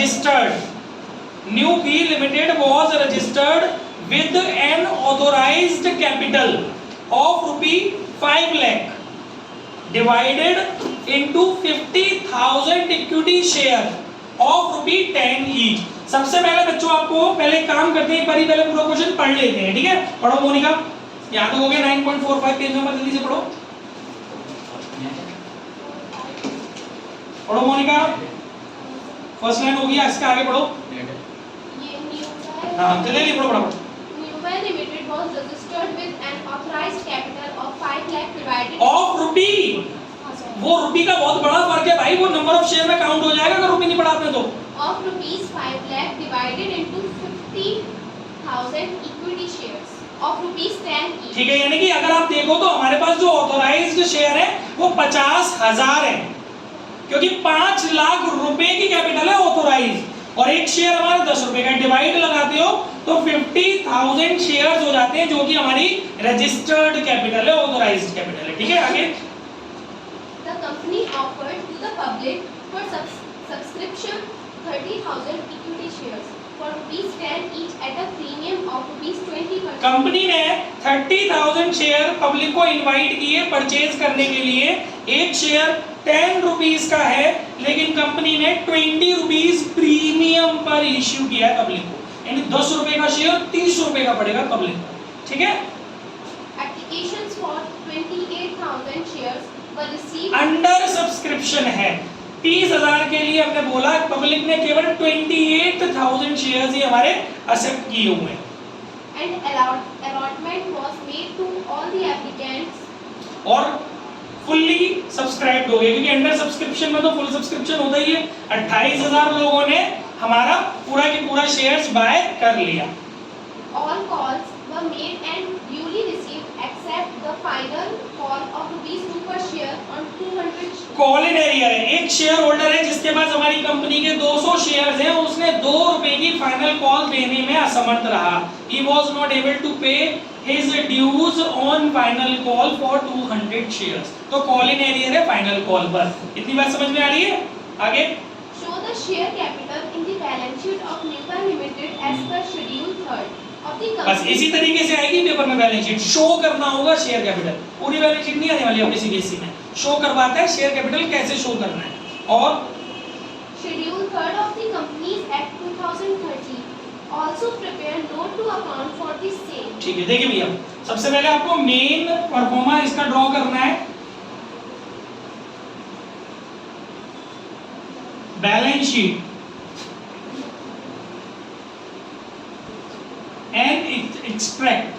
registered. New P Limited was registered with an authorized capital of ₹5 lakh divided into 50,000 equity share of ₹10 each. सबसे पहले बच्चों आपको पहले काम करते हैं, एक बारी पहले पूरा क्वेश्चन पढ़ लेते हैं, ठीक है? पढ़ो मोनिका, याद हो गया 9.45 पेज नंबर, जल्दी से पढ़ो। पढ़ो मोनिका, फर्स्ट लाइन होगी, इसके आगे पढ़ो। हाँ जल्दी पढ़ो पढ़ो। Newbell Limited was registered with an authorized capital of 5 lakh divided of rupee, वो रुपी का बहुत बड़ा फर्क है भाई, वो नंबर ऑफ शेयर में काउंट हो जाएगा अगर रुपी नहीं पढ़ाते हैं तो। of ₹5 lakh divided into 50,000 equity shares of ₹10 each. ठीक है, यानी कि अगर आप देखो तो हमारे पास जो ऑथोराइज्ड शेयर है वो 50,000 है, क्योंकि 5 लाख रुपए की कैपिटल है ऑथोराइज, और एक शेयर हमारा 10 रुपए का, डिवाइड लगाते हो तो 50,000 शेयर्स हो जाते हैं, जो कि हमारी रजिस्टर्ड कैपिटल है, ऑथोराइज्ड कैपिटल है। ठीक है, आगे। The company offered to the public for subscription 30,000 equity shares for ₹10 each at a premium of ₹20 company ने 30,000 शेयर पब्लिक को इनवाइट किए परचेज करने के लिए। एक शेयर 10 रुपीस का है, लेकिन कंपनी ने 20 रुपीस प्रीमियम पर इश्यू किया है पब्लिक को, यानी 10 रुपए का शेयर 30 रुपए का पड़ेगा पब्लिक को। ठीक है, Applications for 28,000 shares were received. Under subscription है, 30,000 के लिए हमने बोला, पब्लिक ने केवल 28,000 शेयर्स ही हमारे एक्सेप्ट किए हुए हैं। And allotment was made to all the applicants. और फुल्ली सब्सक्राइब्ड हो गए, क्योंकि अंडर सब्सक्रिप्शन में तो फुल सब्सक्रिप्शन होता ही है। 28,000 लोगों ने हमारा पूरा की पूरा शेयर्स बाय कर लिया। All calls were made and duly received except the final call of ₹2 per share on 200 shares. Call in arrear है, एक शेयर होल्डर है जिसके पास हमारी कंपनी के 200 शेयर्स हैं, उसने 2 रुपए की फाइनल कॉल देने में असमर्थ रहा। He was not able to pay his dues on final call for 200 shares. तो कॉल इन एरियर है फाइनल कॉल पर। इतनी बात समझ में आ रही है? आगे। Show the share capital in the balance sheet of Newbell Limited as per Schedule 3rd of the बस company. इसी तरीके से आएगी पेपर में बैलेंस शीट, शो करना होगा शेयर कैपिटल। पूरी बैलेंस शीट नहीं आने वाली अपने सीबीएसई में, शो करवाता है शेयर कैपिटल कैसे शो करना है। और Schedule 3rd of the Companies Act 2013 also prepare note to account for the same. ठीक है, देखिए भैया, सबसे पहले आपको मेन परफॉर्मा इसका ड्रॉ करना है। बैलेंस शीट एंड एक्सट्रैक्ट,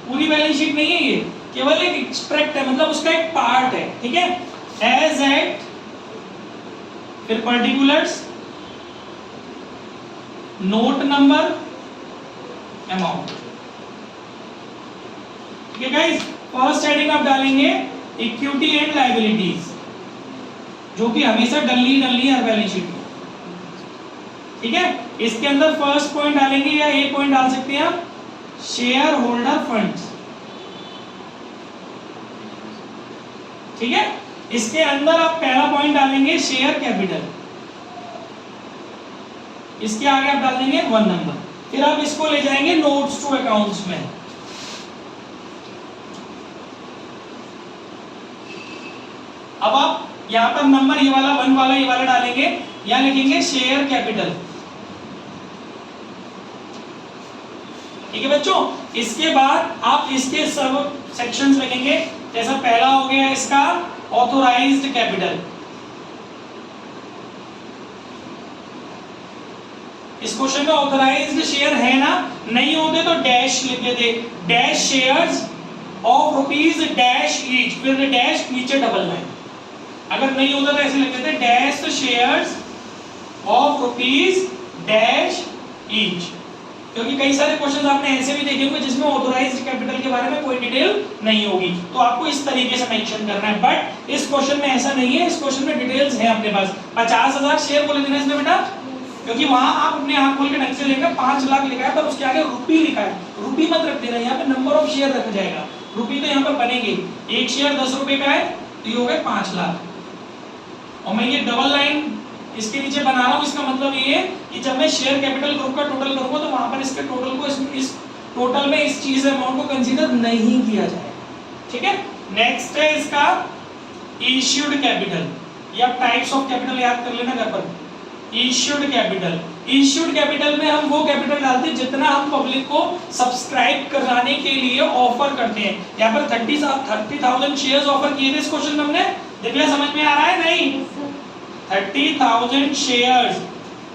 पूरी बैलेंस शीट नहीं है ये, केवल एक एक्सट्रैक्ट है, मतलब उसका एक पार्ट है। ठीक है, एज एट, फिर पर्टिकुलर्स, नोट नंबर, अमाउंट। ठीक है गाइस, फर्स्ट हेडिंग आप डालेंगे इक्विटी एंड लायबिलिटीज, जो कि हमेशा डलनी है हर बैलेंस शीट में। ठीक है, इसके अंदर फर्स्ट पॉइंट डालेंगे, या एक पॉइंट डाल सकते हैं आप, शेयर होल्डर फंड्स। ठीक है, इसके अंदर आप पहला पॉइंट डालेंगे शेयर कैपिटल, इसके आगे आप डाल देंगे 1 नंबर, फिर आप इसको ले जाएंगे नोट्स टू अकाउंट्स में। अब आप यहाँ पर नंबर ये वाला 1 वाला ये वाला डालेंगे, यहाँ लिखेंगे शेयर कैपिटल। ठीक है बच्चों, इसके बाद आप इसके सब सेक्शंस लिखेंगे। जैसा पहला हो गया इसका ऑथोराइज्ड कैपिटल, इस क्वेश्चन में ऑथोराइज्ड शेयर है ना, नहीं होते तो डैश लिख देते, dash shares of rupees dash each, फिर डैश नीचे डबल लाइन। अगर नहीं होता तो ऐसे लिख देते, dash shares of rupees dash each, क्योंकि कई सारे क्वेश्चन आपने ऐसे भी देखे होंगे जिसमें ऑथोराइज्ड कैपिटल के बारे में कोई डिटेल नहीं होगी, तो आपको इस तरीके से मेंशन करना है। बट इस क्वेश्चन में ऐसा नहीं है, इस क्वेश्चन में डिटेल्स है अपने पास। 50,000 शेयर बोले थे ना इसमें बेटा, क्योंकि वहां आप अपने आंख खोल के ढंग से लेंगे, 5 लाख लिखा है पर उसके आगे रुपी लिखा है, रुपी मत रख देना, यहाँ पे नंबर ऑफ शेयर रखा जाएगा, रुपी तो यहाँ पर बनेंगे। एक शेयर 10 रुपए का है तो ये हो गए 5 लाख, और मैं ये डबल लाइन इसके नीचे बना रहा हूं, इसका मतलब ये है कि जब मैं शेयर कैपिटल ग्रुप का टोटल करूंगा तो वहां पर इसके टोटल को इस टोटल में इस चीज अमाउंट को कंसीडर नहीं किया जाएगा। ठीक है, नेक्स्ट है इसका इश्यूड कैपिटल, या टाइप्स ऑफ कैपिटल याद कर लेना घर पर। इश्यूड कैपिटल, इश्यूड कैपिटल में हम वो कैपिटल डालते हैं जितना हम पब्लिक को सब्सक्राइब कराने के लिए ऑफर करते हैं। यहाँ पर 30,000 शेयर्स ऑफर किए थे इस क्वेश्चन में हमने, दिव्या समझ में आ रहा है नहीं? 30,000 शेयर्स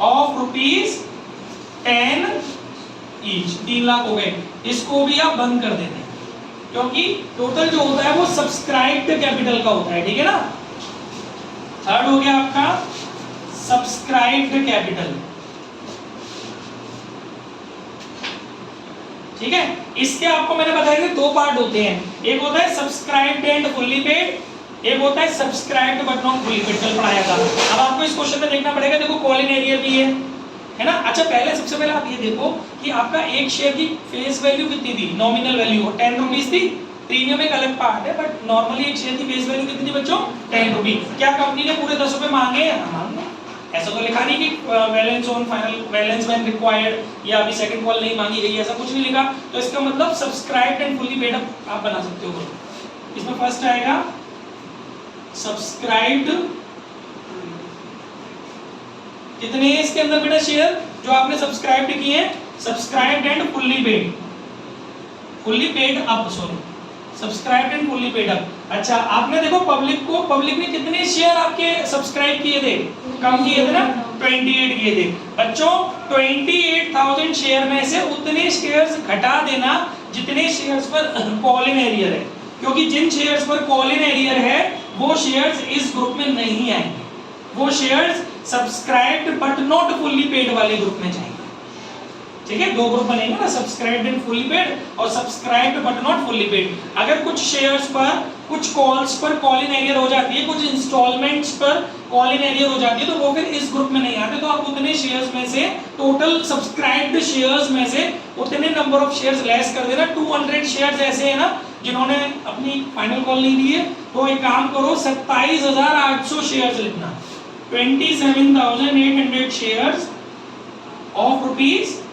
ऑफ ₹10 ईच, 3 लाख हो गए। इसको भी आप बंद कर देते हैं क्योंकि टोटल जो होता है वो सब्सक्राइब्ड कैपिटल का होता है। ठीक है ना। थर्ड हो गया आपका सब्सक्राइब्ड कैपिटल। ठीक है, इसके आपको मैंने बताया कि 2 पार्ट होते हैं, एक होता है सब्सक्राइब्ड एंड फुल्ली पेड, एक होता है subscribed but not fully paid. कल पढ़ाया था। अब आपको इस क्वेश्चन में देखना पड़ेगा, देखो कॉल इन एरियर भी है ना। अच्छा, पहले सबसे पहले आप ये देखो कि आपका एक शेयर की फेस वैल्यू कितनी थी, नॉमिनल वैल्यू 10 रुपीज थी। प्रीमियम एक अलग पार्ट है, बट नॉर्मली एक शेयर की फेस वैल्यू कितनी थी बच्चों, 10 रुपीज। क्या कंपनी ने पूरे 10 रुपए मांगे? मांगे। ऐसा तो लिखा नहीं कि balance on final balance when required या अभी सेकंड कॉल नहीं मांगी गई, ऐसा कुछ नहीं लिखा। तो इसका मतलब सब्सक्राइब्ड एंड फुल्ली पेड आप बना सकते हो। इसमें फर्स्ट आएगा सब्सक्राइब्ड, कितने हैं इसके अंदर बेटा शेयर जो आपने सब्सक्राइब्ड किए हैं? Subscribed and fully paid, fully paid up, sorry subscribed and fully paid up. अच्छा, आपने देखो पब्लिक ने कितने शेयर आपके सब्सक्राइब किए थे? कम किए थे ना, 28 किए थे। बच्चों 28,000 शेयर में से उतने शेयर्स घटा देना जितने शेयर्स पर कॉल इन एरियर है, क्योंकि जिन शेयर्स पर कॉल इन एरियर है वो शेयर्स इस ग्रुप में नहीं आएंगे, वो shares subscribed but not fully paid वाले ग्रुप में जाएंगे। ठीक है, 2 ग्रुप बनेंगे ना, सब्सक्राइब्ड एंड फुल्ली पेड और subscribed but not fully paid. अगर कुछ शेयर्स पर, कुछ कॉल्स पर कॉल इन एरियर हो जाती है, कुछ इंस्टॉलमेंट्स पर कॉल इन एरियर हो जाती है, तो वो फिर इस ग्रुप में नहीं आते। तो आप उतने शेयर्स में से, टोटल सब्सक्राइब्ड शेयर्स में से उतने नंबर ऑफ शेयर्स लेस कर देना। 200 शेयर्स ऐसे है ना जिन्होंने अपनी फाइनल कॉल नहीं ली है, तो एक काम करो 27,800 शेयर्स लिखना, 27,800 shares of ₹10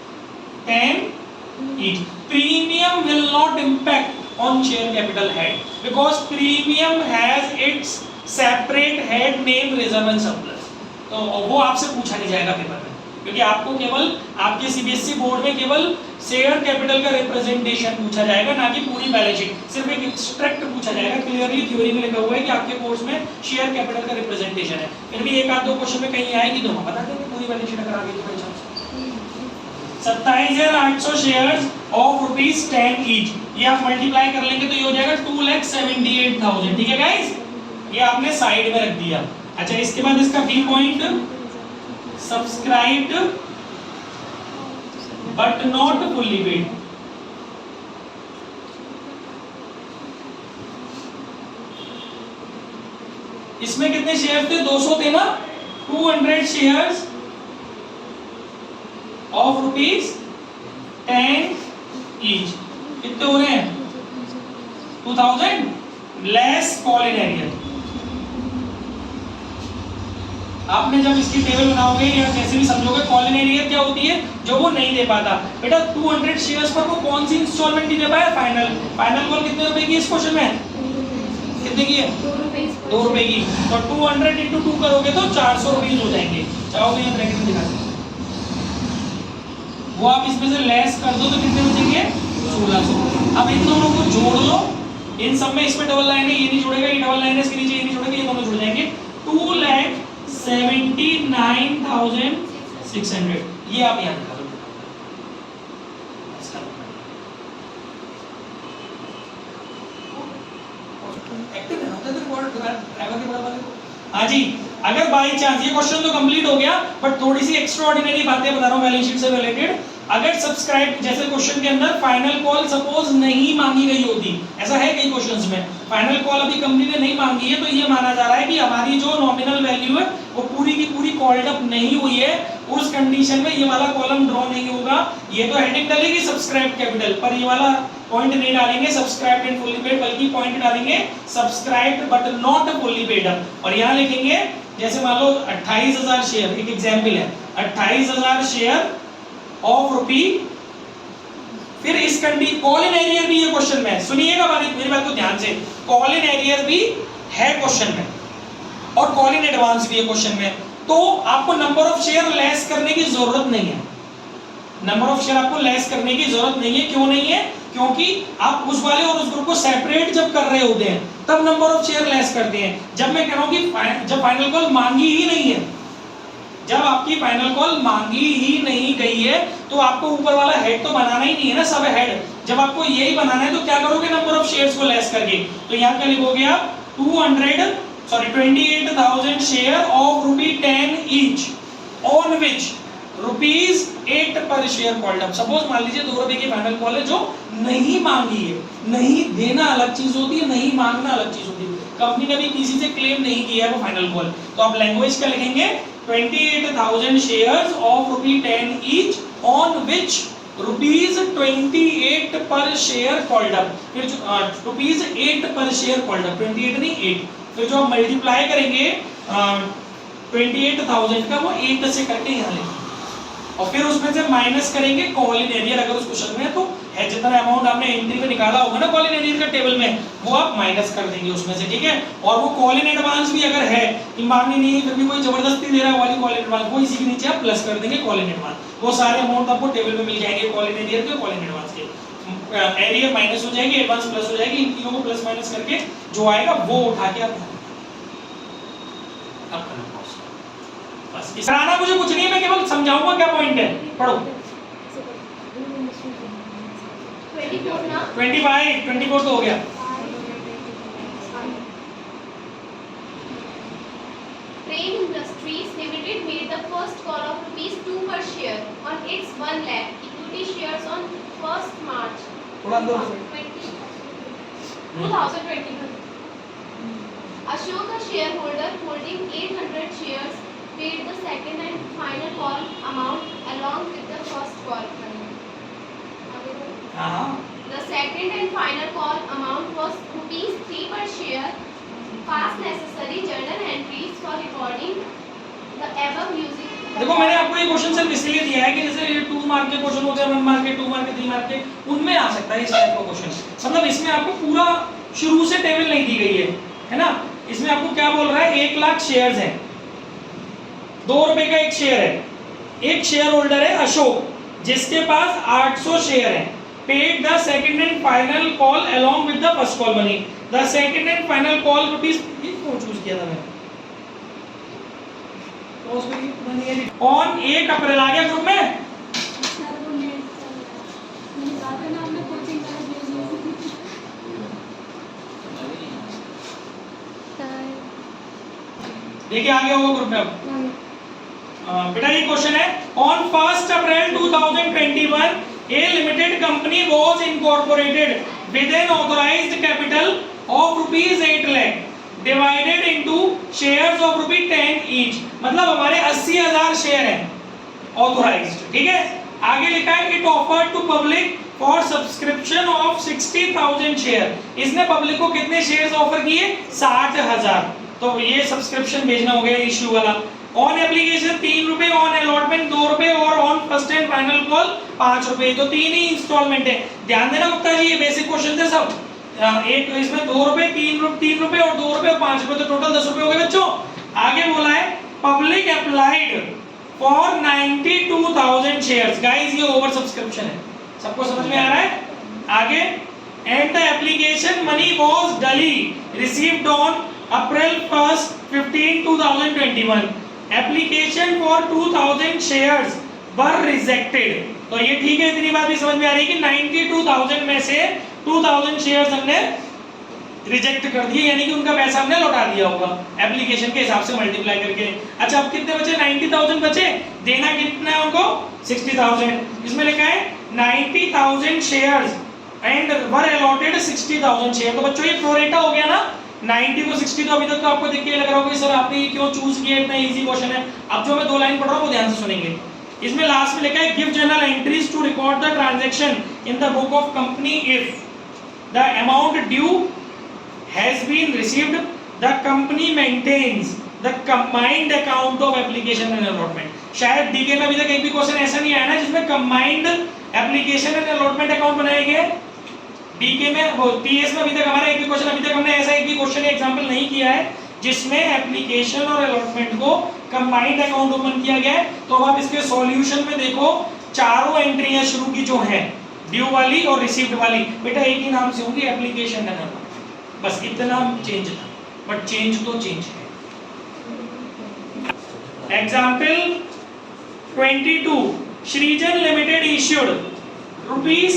each. Premium will not impact on share capital head because premium has its separate head named reserve and surplus. तो वो आपसे पूछा नहीं जाएगा पेपर में, क्योंकि आपको केवल आपके सीबीएसई बोर्ड में केवल शेयर कैपिटल का रिप्रेजेंटेशन पूछा जाएगा, ना कि पूरी बैलेंस शीट। सिर्फ एक एक्सट्रैक्ट पूछा जाएगा, क्लियरली थ्योरी में लिखा हुआ है कि आपके कोर्स में शेयर कैपिटल का रिप्रेजेंटेशन है। फिर भी एक आध 2 क्वेश्चन में कहीं आएगी तो हम बता देंगे पूरी बैलेंस शीट अगर आगे की 27,800 शेयर्स ऑफ ₹10 ईच, ये आप मल्टीप्लाई कर लेंगे तो ये हो जाएगा 2,78,000। ठीक है गाइस, ये आपने साइड में रख दिया। अच्छा, इसके बाद इसका B point, subscribed but not fully paid. इसमें कितने शेयर थे? 200 थे ना। 200 शेयर्स ऑफ ₹10 ईच, कितने हो रहे हैं? 2000 लेस कॉल इन एरियर। आपने जब इसकी टेबल बनाओगे या कैसे भी समझोगे, कॉल इन एरियर क्या होती है? जो वो नहीं दे पाता। बेटा 200 शेयर्स पर वो कौन सी इंस्टॉलमेंट नहीं दे पाया? फाइनल कॉल कितने रुपए की इस क्वेश्चन में? कितने की है? 2 रुपए की। तो 200 इंटू 2 करोगे तो 400 रुपीज हो जाएंगे। चाहोगे यहाँ ब्रैकेट में दिखा दें, वो आप इसमें से लेस कर दो तो कितने बचेंगे? 1600। अब इन दोनों को जोड़ लो, इन सब में इसमें डबल लाइन है, ये नहीं जुड़ेगा, ये डबल लाइन है इसके नीचे, ये नहीं जुड़ेगा, ये दोनों जुड़ जाएंगे। 2,79,600, ये आप याद कर लो। हाँ जी, अगर बाई चांस, ये क्वेश्चन तो कंप्लीट हो गया, बट थोड़ी सी एक्स्ट्रा ऑर्डिनरी बातें बता रहा हूँ बैलेंस शीट से रिलेटेड। अगर सब्सक्राइब, जैसे क्वेश्चन के अंदर फाइनल कॉल सपोज नहीं मांगी गई होती, ऐसा है कई क्वेश्चंस में, फाइनल कॉल अभी कंपनी ने नहीं मांगी है, तो ये माना जा रहा है कि हमारी जो नॉमिनल वैल्यू है वो पूरी की पूरी कॉल्ड अप नहीं हुई है, उस कंडीशन में ये वाला कॉलम ड्रॉ नहीं होगा। ये तो हेडिंग डालेगी सब्सक्राइब कैपिटल, पर ये वाला पॉइंट नहीं डालेंगे सब्सक्राइब्ड एंड फुल्ली पेड, बल्कि पॉइंट डालेंगे subscribed but not fully paid. और यहाँ लिखेंगे जैसे मान लो 28,000 शेयर, एक एग्जाम्पल है, 28,000 शेयर ऑफ रुपी, फिर इस कॉल इन एरियर भी ये क्वेश्चन में है, सुनिएगा मेरी बात को ध्यान से, कॉल इन एरियर भी है क्वेश्चन में और कॉल इन एडवांस भी है क्वेश्चन में। तो आपको नंबर ऑफ शेयर लेस करने की जरूरत नहीं है, नंबर ऑफ शेयर आपको लेस करने की जरूरत नहीं है। क्यों नहीं है? क्योंकि आप उस वाले और उस ग्रुप को सेपरेट जब कर रहे होते हैं तब नंबर ऑफ शेयर लेस करते हैं। जब मैं कह रहा हूं कि जब फाइनल कॉल मांगी ही नहीं है, जब आपकी फाइनल कॉल मांगी ही नहीं गई है तो आपको ऊपर वाला हेड तो बनाना ही नहीं है ना, सब हेड। जब आपको यही बनाना है तो क्या करोगे, नंबर ऑफ शेयर्स को लेस करके। तो यहाँ क्या लिखोगे आप, 28,000 share of ₹10 each on which ₹8 पर शेयर कॉल्ड अप। सपोज मान लीजिए 2 रुपए की फाइनल कॉल है जो नहीं मांगी है, नहीं देना अलग चीज होती है, नहीं मांगना अलग चीज होती है। कंपनी ने भी किसी से क्लेम नहीं किया है वो फाइनल कॉल, तो आप लैंग्वेज क्या लिखेंगे, 28,000 shares of ₹10 each on which ₹28 पर शेयर कॉल्ड अप। फिर ₹8 पर शेयर कॉल्ड अप, 28 नहीं 8, फिर जो आप मल्टीप्लाई करेंगे 28,000 का वो 8 से करके यहाँ लिखेंगे और फिर उसमें से माइनस करेंगे कॉल इन एरियर, अगर उस क्वेश्चन में तो है जितना अमाउंट आपने एंट्री में निकाला होगा ना कॉल इन एरियर का टेबल में, वो आप माइनस कर देंगे उसमें से, ठीक है। और वो कॉल इन एडवांस भी अगर है कि मांगनी नहीं फिर भी कोई जबरदस्ती दे रहा है वाली कॉल इन एडवांस, वो इसी के नीचे आप प्लस कर देंगे कॉल इन एडवांस। वो सारे अमाउंट आपको टेबल में मिल जाएंगे कॉल इन एरियर के, कॉल इन एडवांस के। एरियर माइनस हो जाएगी, एडवांस प्लस हो जाएगी, इन तीनों को प्लस माइनस करके जो आएगा वो उठा के आप बस। इस तरह मुझे कुछ नहीं है, मैं केवल समझाऊंगा क्या पॉइंट है, पढ़ो। 24 तो हो गया। Train Industries Limited made the first call of ₹2 per share on its 1 lakh equity shares on 1st March 2021. Ashoka shareholder holding 800 shares paid the second and final call amount along with the first call. The second and final call amount was ₹3 per share. Pass necessary journal entries for recording the above using. देखो मैंने आपको ये question सिर्फ इसलिए दिया है कि जैसे ये 2 मार्क के क्वेश्चन होते हैं, 1 मार्क के, 2 मार्क के, 3 मार्क के, उनमें आ सकता है इस टाइप का क्वेश्चन। मतलब इसमें आपको पूरा शुरू से टेबल नहीं दी गई है ना। इसमें आपको क्या बोल रहा है, 1 लाख शेयर्स हैं, 2 रुपए का एक शेयर है, एक शेयर होल्डर है अशोक जिसके पास 800 शेयर है। paid the second and final call along with the first call money. The second and final call rupees, ये कौन चूज किया था मैं, on 1 अप्रैल आ गया ग्रुप में। देखिए आ गया होगा ग्रुप में अब। बेटा ये क्वेश्चन है, on 1st April 2021 a limited company was incorporated with an authorized capital of ₹8 lakh divided into shares of ₹10 each। मतलब हमारे 80,000 शेयर हैं ऑथोराइज्ड, ठीक है। आगे लिखा है it offered to public for subscription of 60,000 share. इसने पब्लिक को कितने शेयर्स ऑफर किए, 60,000। तो ये सब्सक्रिप्शन भेजना हो गया इश्यू वाला। ऑन एप्लीकेशन 3 रुपए, ऑन अलॉटमेंट 2 रुपए और on first and final call 5 रुपए। तो 3 ही इंस्टॉलमेंट है। ध्यान देना गुप्ता जी, ये बेसिक क्वेश्चन थे सब। एक इसमें 2 रुपए, 3 रुपए और 2 रुपए और 5 रुपए, तो टोटल 10 रुपए हो गए बच्चों। आगे बोला है public applied for 92,000 shares. Guys ये ओवर सब्सक्रिप्शन है, सबको समझ में आ रहा है। आगे and the application money was duly received on April 1st 15 2021। Application for 2,000 shares were rejected. तो ये ठीक है, इतनी बात भी समझ में आ रही है कि 92,000 में से 2,000 शेयर्स हमने रिजेक्ट कर दिए, यानी कि उनका पैसा हमने लौटा दिया होगा एप्लीकेशन के हिसाब से मल्टीप्लाई करके। अच्छा अब कितने बचे, 90,000 बचे, देना कितना है उनको, 60,000। इसमें लिखा है 90,000 shares and were allotted 60,000 share. तो बच्चों ये प्रोरेटा हो गया ना, 90 को 60। तो अभी तक तो आपको देख के लग रहा होगा कि सर आपने ये क्यों चूज किया, इतना इजी क्वेश्चन है। अब जो मैं 2 लाइन पढ़ रहा हूं वो ध्यान से सुनेंगे। इसमें लास्ट में लिखा है give journal entries to record the transaction in the book of company if the amount due has been received the company maintains the combined account of application and allotment. शायद डीके में अभी तक एक भी क्वेश्चन ऐसा नहीं आया ना जिसमें combined application and allotment account बनाए गए। डीके में वो टीएस में अभी तक हमारा एक भी क्वेश्चन, अभी तक हमने ऐसा एक भी क्वेश्चन या एग्जांपल नहीं किया है जिसमें एप्लीकेशन और अलॉटमेंट को कंबाइंड अकाउंट ओपन किया गया है। तो अब आप इसके सॉल्यूशन में देखो, चारों एंट्रियां शुरू की जो हैं ड्यू वाली और रिसीव्ड वाली बेटा एक ही नाम से होंगी, एप्लीकेशन एंड अलॉटमेंट। बस इतना चेंज था, बट चेंज तो चेंज है। Example 22, Srijan limited issued ₹10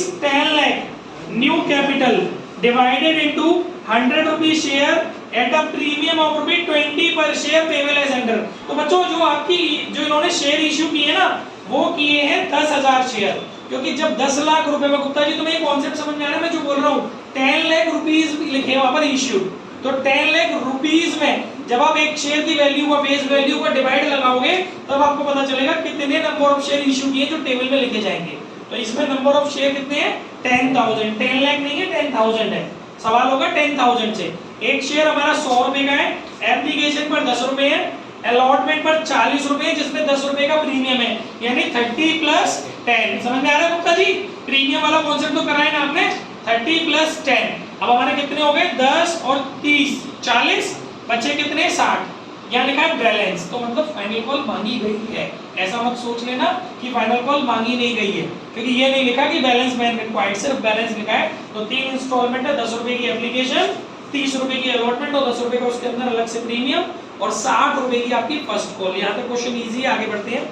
lakh new capital divided into 100 rupees share at a premium of ₹20 पर शेयर पेबल एज अंडर। तो बच्चों जो आपकी जो इन्होंने शेयर इश्यू किए ना वो किए हैं 10,000 शेयर, क्योंकि जब 10 लाख रुपए में, गुप्ता जी तुम्हें कॉन्सेप्ट समझ में आ रहा है मैं जो बोल रहा हूँ, 10 लाख रुपीज लिखे वहां पर इश्यू, तो 10 लाख रुपीज में जब आप एक शेयर की वैल्यू का फेस वैल्यू का डिवाइड लगाओगे तब आपको पता चलेगा कितने नंबर ऑफ शेयर इश्यू किए जो टेबल में लिखे जाएंगे। तो इसमें नंबर ऑफ शेयर कितने हैं 10,000, 10 लाख नहीं है 10,000 है। सवाल होगा 10,000 से। एक शेयर हमारा 100 रुपए का है, एप्लीकेशन पर 10 रुपए है, अलॉटमेंट पर 40 रुपए जिसमें 10 रुपए का प्रीमियम है, यानी 30 + 10। समझ में आ रहा है गुप्ता जी? प्रीमियम वाला कॉन्सेप्ट तो कराया ना आपने, 30 + 10। अब हमारे कितने हो गए 10 और 30 40, बचे कितने 60। यहाँ लिखा है बैलेंस, तो मतलब फाइनल कॉल मांगी गई है। ऐसा मत सोच लेना कि फाइनल कॉल मांगी नहीं गई है, क्योंकि ये नहीं लिखा कि बैलेंस मैन रिक्वायर्ड, सिर्फ बैलेंस लिखा है। तो 3 इंस्टॉलमेंट है, 10 रुपए की एप्लीकेशन, 30 रुपए की अलॉटमेंट और 10 रुपए का उसके अंदर अलग से प्रीमियम और 60 रुपए की आपकी फर्स्ट कॉल। यहाँ तक क्वेश्चन इजी है, आगे बढ़ते हैं।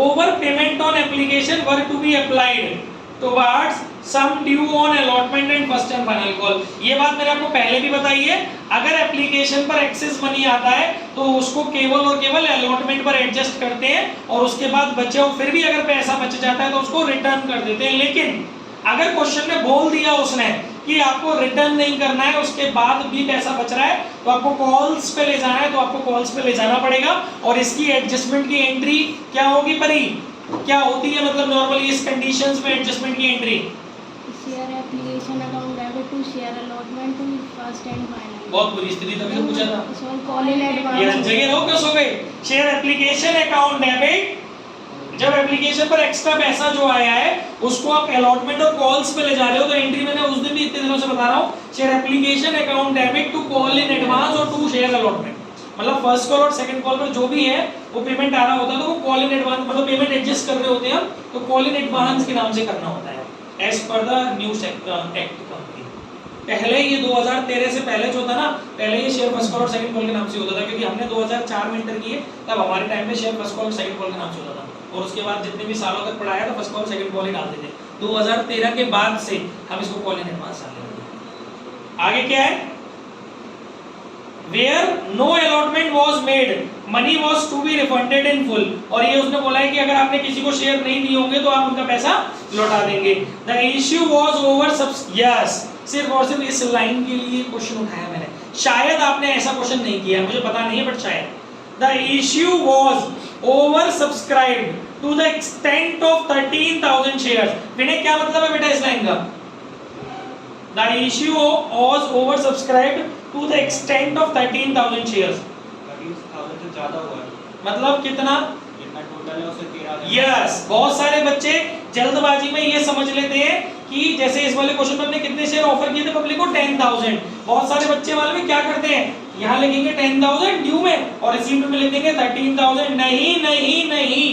Over payment on application were to be applied towards sum due on allotment and first and final call. ये बात मैंने आपको पहले भी बताई है, अगर एप्लीकेशन पर एक्सेस मनी आता है तो उसको केवल और केवल अलॉटमेंट पर एडजस्ट करते हैं और उसके बाद बचे हो फिर भी अगर पैसा बच जाता है तो उसको रिटर्न कर देते हैं। लेकिन अगर क्वेश्चन में बोल दिया उसने कि आपको रिटर्न नहीं करना है, उसके बाद भी पैसा बच रहा है तो आपको कॉल्स पे ले जाना है, तो आपको कॉल्स पे ले जाना पड़ेगा। और इसकी एडजस्टमेंट की एंट्री क्या होगी परी, क्या होती है मतलब नॉर्मली इस कंडीशंस में एडजस्टमेंट की entry? Share application account debit to share allotment to first and final. बहुत बुरी स्थिति, तभी तो पूछा था। So call in advance. ये जगह रो क्यों सो गए? शेयर एप्लीकेशन अकाउंट डेबिट, जब एप्लीकेशन पर एक्स्ट्रा पैसा जो आया है उसको आप अलॉटमेंट और कॉल्स पे ले जा रहे हो, तो एंट्री मैंने उस दिन भी इतने दिनों से बता रहा हूँ, share application account debit to call in advance और टू शेयर अलॉटमेंट। मतलब फर्स्ट कॉल और सेकंड कॉल पर जो भी है वो पेमेंट आ रहा होता है तो वो कॉल इन एडवांस, मतलब पेमेंट एडजस्ट कर रहे होते हैं तो कॉल इन एडवांस के नाम से करना होता है as per the new act company. पहले ये 2013 से पहले जो था ना, पहले ये शेयर फर्स्ट कॉल और सेकंड कॉल के नाम से होता था, क्योंकि हमने 2004 में इंटर किए तब हमारे टाइम में शेयर फर्स्ट कॉल और सेकंड कॉल के नाम से होता था, और उसके बाद जितने भी सालों तक पढ़ाया तो फर्स्ट कॉल सेकंड कॉल ही डालते थे। 2013 के बाद से हम इसको कॉल इन एडवांस डालते हैं। आगे क्या है? Where no allotment was made, money was to be refunded in full। और ये उसने बोला है कि अगर आपने किसी को शेयर नहीं दिए होंगे तो आप उनका पैसा लौटा देंगे। The issue was over yes, सिर्फ और सिर्फ इस लाइन के लिए क्वेश्चन उठाया मैंने। शायद आपने ऐसा क्वेश्चन नहीं किया, मुझे पता नहीं है, बट शायद। The issue was oversubscribed to the extent of 13,000 shares। विनय क्या मतलब है बेटा इस लाइन का? The issue was oversubscribed to the extent of 13,000 shares। 13,000 से ज्यादा हुआ है, मतलब कितना? जितना टोटल है उससे 13,000। यस, बहुत सारे बच्चे जल्दबाजी में ये समझ लेते हैं कि जैसे इस वाले क्वेश्चन में हमने कितने शेयर ऑफर किए थे पब्लिक को 10,000। बहुत सारे बच्चे वाले में क्या करते हैं, यहाँ लिखेंगे 10,000 ड्यू में और रिसीव्ड में लिख देंगे 13,000। नहीं नहीं नहीं,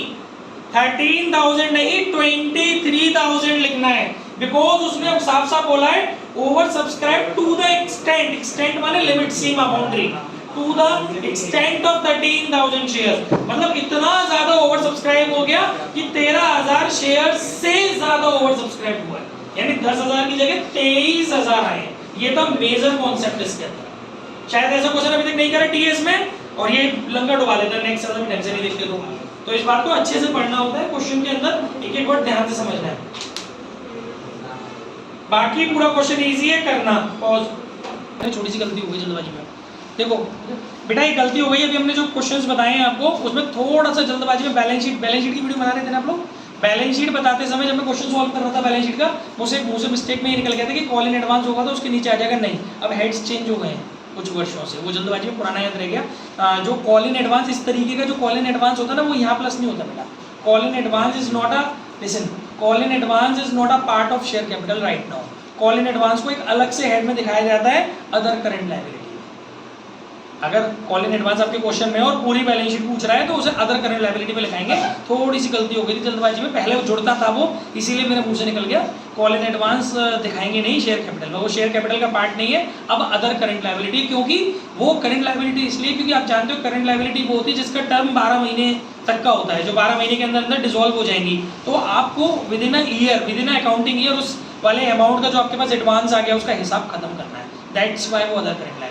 13,000 नहीं 23,000 लिखना है, बिकॉज उसने अब साफ साफ बोला है over subscribe to the extent, extent माने लिमिट, सीमा, boundary, to the extent of 13,000 shares. मतलब इतना ज्यादा ओवर सब्सक्राइब हो गया कि 13,000 शेयर से ज्यादा ओवर सब्सक्राइब हुआ है, यानी 10,000 की जगह 23,000 आए। ये था मेजर कॉन्सेप्ट इसके अंदर। शायद ऐसा क्वेश्चन अभी तक नहीं करा टीएस में, और ये लंका डुबा देता है, नेक्स्ट साल में ढंग से नहीं देखते तो इस बात को अच्छे से पढ़ना होता है, क्वेश्चन के अंदर एक एक वर्ड ध्यान से समझना है। बाकी पूरा क्वेश्चन इजी है, करना पॉज। छोटी सी गलती हो गई जल्दबाजी में, देखो बेटा ये गलती हो गई। अभी हमने जो क्वेश्चंस बताए हैं आपको उसमें थोड़ा सा जल्दबाजी में बैलेंस शीट की वीडियो बना रहे थे ना आप लोग। बैलेंस शीट बताते समय जब मैं क्वेश्चन सॉल्व कर रहा था बैलेंस शीट का, मुझसे मिस्टेक में ये निकल गया था कि कॉल इन एडवांस होगा तो उसके नीचे आ जाएगा, नहीं, अब हेड्स चेंज हो गए हैं। कुछ वर्षों से, वो जल्दबाजी में पुराना याद रह गया। जो कॉल इन एडवांस, इस तरीके का जो कॉल इन एडवांस होता है ना, वो यहाँ प्लस नहीं होता बेटा। Call in advance is not a, listen, call in advance is not a part of share capital right now. Call in advance को एक अलग से हेड में दिखाया जाता है अदर करंट लायबिलिटी। अगर कॉल इन एडवांस आपके क्वेश्चन में और पूरी बैलेंस शीट पूछ रहा है तो उसे अदर करंट लायबिलिटी में लिखाएंगे। थोड़ी सी गलती हो गई थी जल्दबाजी में, पहले जुड़ता था वो, इसीलिए मेरे मुंह से निकल गया। कॉल इन एडवांस दिखाएंगे नहीं शेयर कैपिटल में, वो शेयर कैपिटल का पार्ट नहीं है। अब अदर करंट लायबिलिटी, क्योंकि वो करंट लायबिलिटी इसलिए क्योंकि आप जानते हो करंट लायबिलिटी वो होती है जिसका टर्म 12 महीने तक का होता है, जो 12 महीने के अंदर अंदर डिसॉल्व हो जाएंगी। तो आपको with in a year, with in a accounting year, उस वाले अमाउंट का जो आपके पास एडवांस आ गया उसका हिसाब खत्म करना है। दैट्स वाई वो अदर करंट